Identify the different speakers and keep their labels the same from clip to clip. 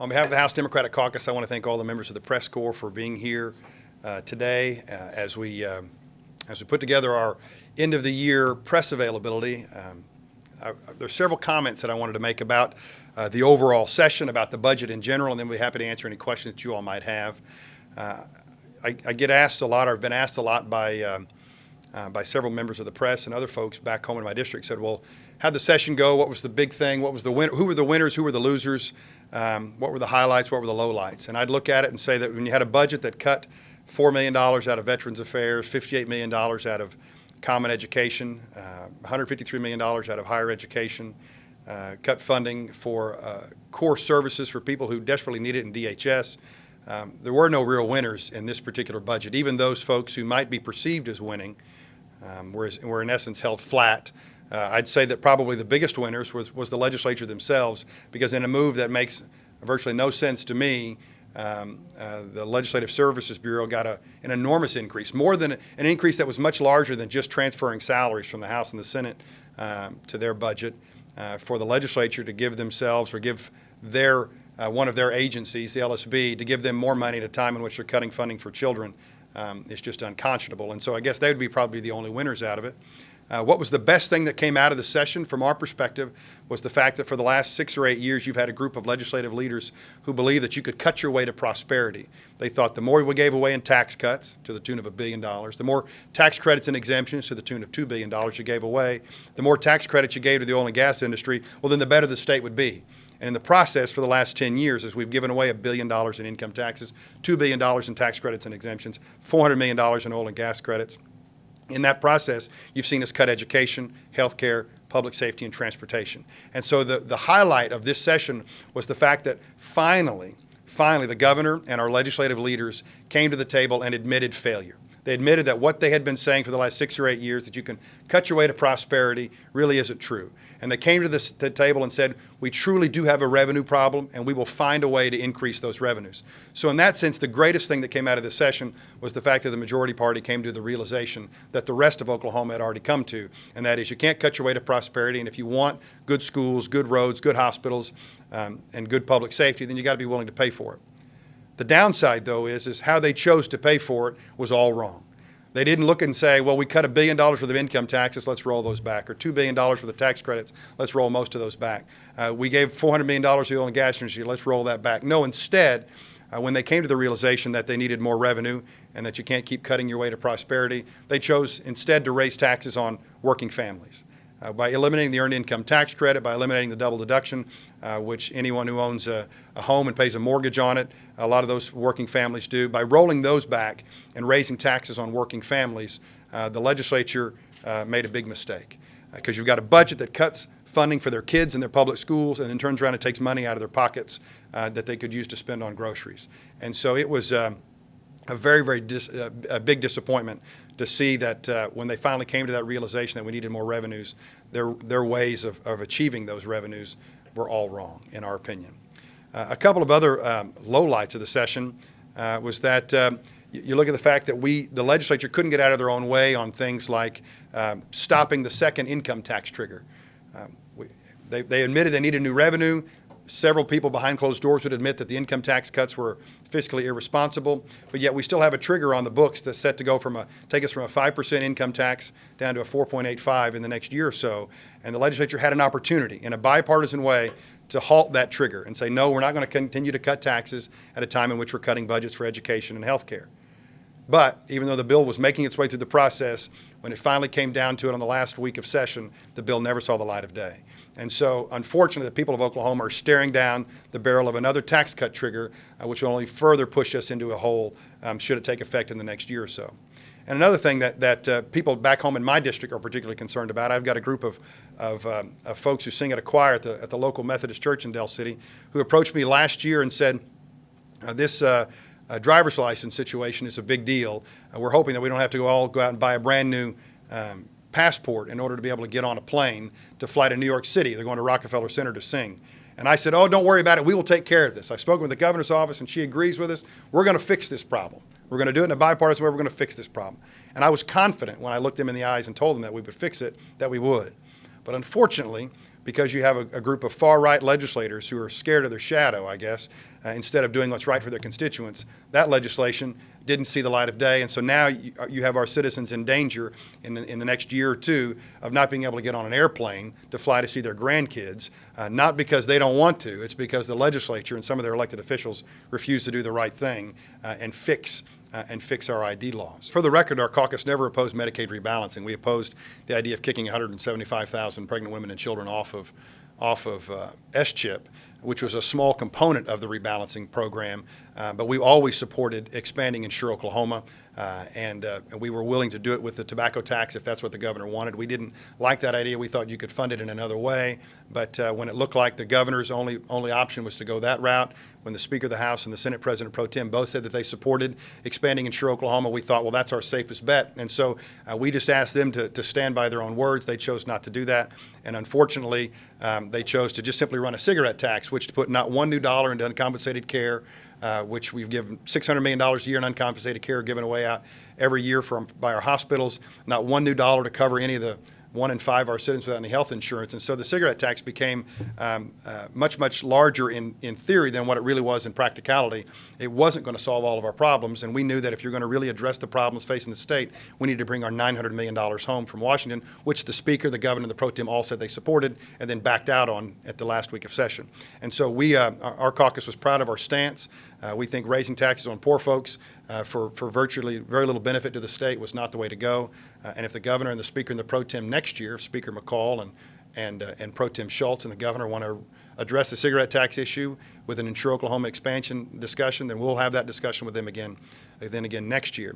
Speaker 1: On behalf of the House Democratic Caucus, I want to thank all the members of the press corps for being here today as we put together our end-of-the-year press availability. There's several comments that I wanted to make about the overall session, about the budget in general, and then we'll be happy to answer any questions that you all might have. I get asked a lot, or I've been asked a lot by several members of the press and other folks back home in my district. Said, well, how'd the session go? What was the big thing? What was the who were the winners? Who were the losers? What were the highlights? What were the lowlights? And I'd look at it and say that when you had a budget that cut $4 million out of Veterans Affairs, $58 million out of Common Education, $153 million out of Higher Education, cut funding for core services for people who desperately need it in DHS, there were no real winners in this particular budget. Even those folks who might be perceived as winning were in essence held flat. I'd say that probably the biggest winners was the legislature themselves, because in a move that makes virtually no sense to me, the Legislative Services Bureau got an enormous increase, more than an increase that was much larger than just transferring salaries from the House and the Senate to their budget, for the legislature to give themselves, or give their one of their agencies, the LSB, to give them more money at a time in which they're cutting funding for children is just unconscionable. And so I guess they would be probably the only winners out of it. What was the best thing that came out of the session from our perspective was the fact that for the last 6 or 8 years you've had a group of legislative leaders who believe that you could cut your way to prosperity. They thought the more we gave away in tax cuts to the tune of $1 billion, the more tax credits and exemptions to the tune of $2 billion you gave away, the more tax credits you gave to the oil and gas industry, well, then the better the state would be. And in the process, for the last 10 years, as we've given away $1 billion in income taxes, $2 billion in tax credits and exemptions, $400 million in oil and gas credits, in that process, you've seen us cut education, health care, public safety, and transportation. And so the highlight of this session was the fact that finally, the governor and our legislative leaders came to the table and admitted failure. They admitted that what they had been saying for the last 6 or 8 years, that you can cut your way to prosperity, really isn't true. And they came to the table and said, we truly do have a revenue problem, and we will find a way to increase those revenues. So in that sense, the greatest thing that came out of this session was the fact that the majority party came to the realization that the rest of Oklahoma had already come to, and that is you can't cut your way to prosperity, and if you want good schools, good roads, good hospitals, and good public safety, then you got to be willing to pay for it. The downside, though, is how they chose to pay for it was all wrong. They didn't look and say, well, we cut $1 billion worth of income taxes, let's roll those back, or $2 billion worth of tax credits, let's roll most of those back. We gave $400 million to the oil and gas industry, let's roll that back. No, instead, when they came to the realization that they needed more revenue and that you can't keep cutting your way to prosperity, they chose instead to raise taxes on working families. By eliminating the earned income tax credit, by eliminating the double deduction, which anyone who owns a home and pays a mortgage on it, a lot of those working families do, by rolling those back and raising taxes on working families, the legislature made a big mistake. Because you've got a budget that cuts funding for their kids in their public schools and then turns around and takes money out of their pockets that they could use to spend on groceries. And so it was a very big disappointment to see that when they finally came to that realization that we needed more revenues, their ways of achieving those revenues were all wrong, in our opinion. A couple of other lowlights of the session was that you look at the fact that the legislature couldn't get out of their own way on things like stopping the second income tax trigger. They admitted they needed new revenue. Several people behind closed doors would admit that the income tax cuts were fiscally irresponsible, but yet we still have a trigger on the books that's set to go take us from a 5% income tax down to a 4.85 in the next year or so. And the legislature had an opportunity in a bipartisan way to halt that trigger and say, no, we're not going to continue to cut taxes at a time in which we're cutting budgets for education and health care. But even though the bill was making its way through the process, when it finally came down to it on the last week of session, the bill never saw the light of day. And so, unfortunately, the people of Oklahoma are staring down the barrel of another tax cut trigger, which will only further push us into a hole should it take effect in the next year or so. And another thing that people back home in my district are particularly concerned about, I've got a group of folks who sing at a choir at the local Methodist church in Del City who approached me last year and said, this driver's license situation is a big deal. We're hoping that we don't have to go out and buy a brand new passport in order to be able to get on a plane to fly to New York City. They're going to Rockefeller Center to sing. And I said, oh, don't worry about it. We will take care of this. I've spoken with the governor's office, and she agrees with us. We're going to fix this problem. We're going to do it in a bipartisan way. We're going to fix this problem. And I was confident when I looked them in the eyes and told them that we would fix it, that we would. But unfortunately, because you have a group of far-right legislators who are scared of their shadow, I guess, instead of doing what's right for their constituents. That legislation didn't see the light of day, and so now you have our citizens in danger in the next year or two of not being able to get on an airplane to fly to see their grandkids, not because they don't want to, it's because the legislature and some of their elected officials refuse to do the right thing and fix our ID laws. For the record, our caucus never opposed Medicaid rebalancing. We opposed the idea of kicking 175,000 pregnant women and children off of S-chip, which was a small component of the rebalancing program, but we always supported expanding Insure Oklahoma, and we were willing to do it with the tobacco tax if that's what the governor wanted. We didn't like that idea. We thought you could fund it in another way, but when it looked like the governor's only option was to go that route, when the Speaker of the House and the Senate President Pro Tem both said that they supported expanding Insure Oklahoma, we thought, well, that's our safest bet. And so we just asked them to stand by their own words. They chose not to do that. And unfortunately, they chose to just simply run a cigarette tax, which to put not one new dollar into uncompensated care, which we've given $600 million a year in uncompensated care given away out every year by our hospitals, not one new dollar to cover any of the 1 in 5 of our citizens without any health insurance. And so the cigarette tax became much, much larger in theory than what it really was in practicality. It wasn't going to solve all of our problems, and we knew that if you're going to really address the problems facing the state, we need to bring our $900 million home from Washington, which the Speaker, the Governor, and the Pro Tem all said they supported and then backed out on at the last week of session. And so our caucus was proud of our stance. We think raising taxes on poor folks for virtually very little benefit to the state was not the way to go. And if the Governor and the Speaker and the Pro Tem next year, Speaker McCall and Pro Tem Schultz and the Governor want to address the cigarette tax issue with an Insure Oklahoma expansion discussion, then we'll have that discussion with them again next year.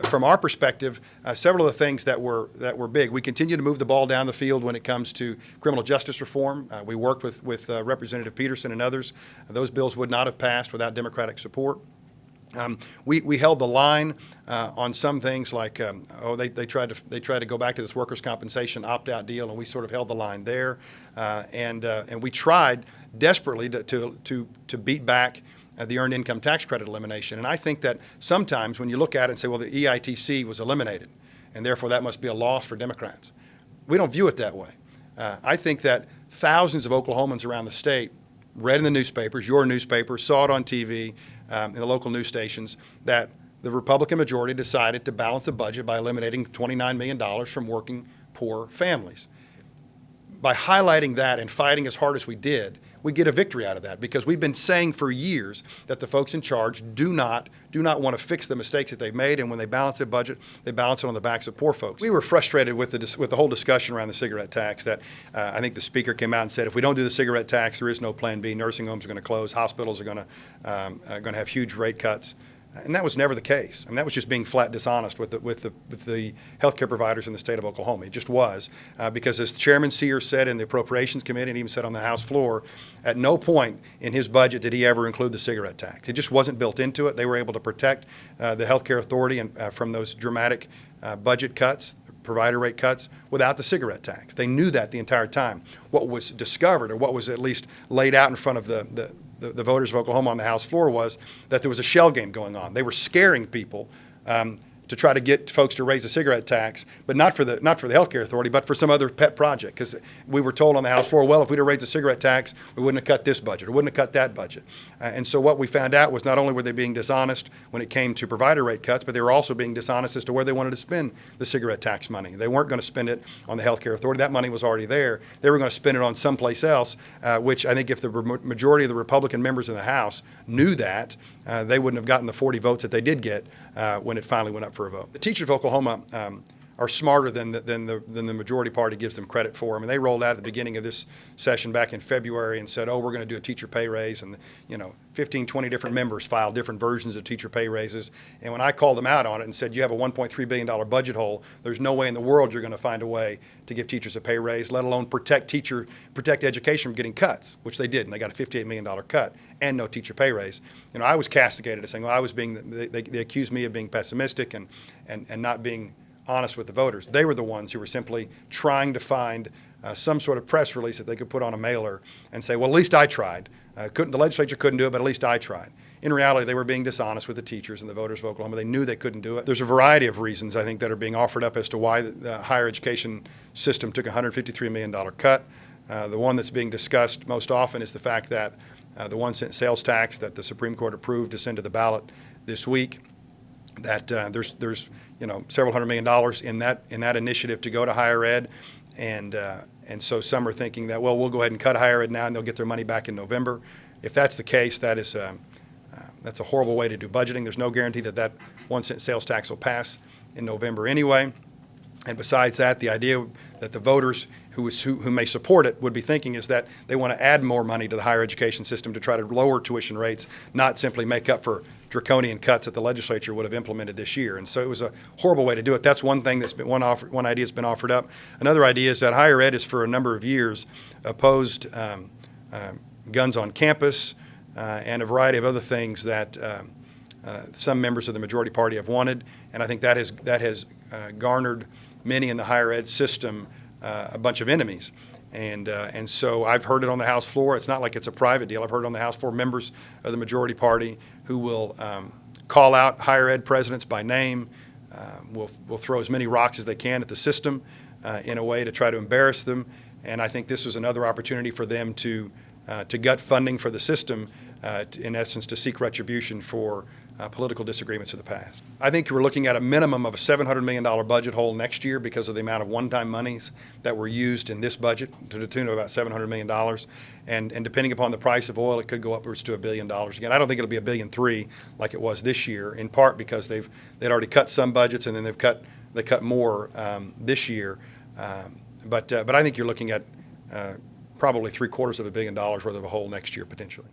Speaker 1: From our perspective, several of the things that were big. We continue to move the ball down the field when it comes to criminal justice reform. We worked with Representative Peterson and others. Those bills would not have passed without Democratic support. We held the line on some things like they tried to go back to this workers' compensation opt-out deal, and we sort of held the line there, and we tried desperately to beat back the Earned Income Tax Credit elimination. And I think that sometimes when you look at it and say, well, the EITC was eliminated, and therefore that must be a loss for Democrats. We don't view it that way. I think that thousands of Oklahomans around the state read in the newspapers, your newspaper, saw it on TV, in the local news stations, that the Republican majority decided to balance the budget by eliminating $29 million from working poor families. By highlighting that and fighting as hard as we did, we get a victory out of that, because we've been saying for years that the folks in charge do not want to fix the mistakes that they've made, and when they balance their budget, they balance it on the backs of poor folks. We were frustrated with the whole discussion around the cigarette tax. That I think the Speaker came out and said, if we don't do the cigarette tax, there is no plan B. Nursing homes are going to close, hospitals are going to have huge rate cuts. And that was never the case. I mean, that was just being flat dishonest with the healthcare providers in the state of Oklahoma. It just was, because as Chairman Sears said in the Appropriations Committee and even said on the House floor, at no point in his budget did he ever include the cigarette tax. It just wasn't built into it. They were able to protect the healthcare authority and from those dramatic budget cuts, provider rate cuts, without the cigarette tax. They knew that the entire time. What was discovered, or what was at least laid out in front of the voters of Oklahoma on the House floor, was that there was a shell game going on. They were scaring people to try to get folks to raise the cigarette tax, but not for the healthcare authority, but for some other pet project. Because we were told on the House floor, well, if we'd have raised the cigarette tax, we wouldn't have cut this budget, or wouldn't have cut that budget. And so what we found out was not only were they being dishonest when it came to provider rate cuts, but they were also being dishonest as to where they wanted to spend the cigarette tax money. They weren't going to spend it on the healthcare authority. That money was already there. They were going to spend it on someplace else, which I think if the majority of the Republican members in the House knew that, they wouldn't have gotten the 40 votes that they did get when it finally went up for a vote. The teachers of Oklahoma are smarter than the majority party gives them credit for. I mean, they rolled out at the beginning of this session back in February and said, oh, we're going to do a teacher pay raise, and 15, 20 different members filed different versions of teacher pay raises. And when I called them out on it and said, you have a $1.3 billion budget hole, there's no way in the world you're going to find a way to give teachers a pay raise, let alone protect education from getting cuts, which they did, and they got a $58 million cut and no teacher pay raise. I was castigated as saying, well, I was they accused me of being pessimistic and not being honest with the voters. They were the ones who were simply trying to find some sort of press release that they could put on a mailer and say, well, at least I tried. The legislature couldn't do it, but at least I tried. In reality, they were being dishonest with the teachers and the voters of Oklahoma. They knew they couldn't do it. There's a variety of reasons, I think, that are being offered up as to why the higher education system took a $153 million cut. The one that's being discussed most often is the fact that the 1-cent sales tax that the Supreme Court approved to send to the ballot this week, that there's several $100 million in that initiative to go to higher ed, and so some are thinking that, well, we'll go ahead and cut higher ed now and they'll get their money back in November. If that's the case, that's a horrible way to do budgeting. There's no guarantee that 1-cent sales tax will pass in November anyway. And besides that, the idea that the voters who may support it would be thinking is that they want to add more money to the higher education system to try to lower tuition rates, not simply make up for draconian cuts that the legislature would have implemented this year. And so it was a horrible way to do it. That's one thing that's been one idea that's been offered up. Another idea is that higher ed has for a number of years opposed guns on campus and a variety of other things that some members of the majority party have wanted. And I think that has garnered many in the higher ed system a bunch of enemies. And so I've heard it on the House floor. It's not like it's a private deal. I've heard it on the House floor, members of the majority party who will call out higher ed presidents by name, will throw as many rocks as they can at the system in a way to try to embarrass them. And I think this was another opportunity for them to gut funding for the system, in essence, to seek retribution for political disagreements of the past. I think we're looking at a minimum of a $700 million budget hole next year because of the amount of one-time monies that were used in this budget to the tune of about $700 million. And depending upon the price of oil, it could go upwards to $1 billion. Again, I don't think it'll be $1.3 billion like it was this year, in part because they'd already cut some budgets and then they cut more this year. But I think you're looking at probably $750 million worth of a hole next year potentially.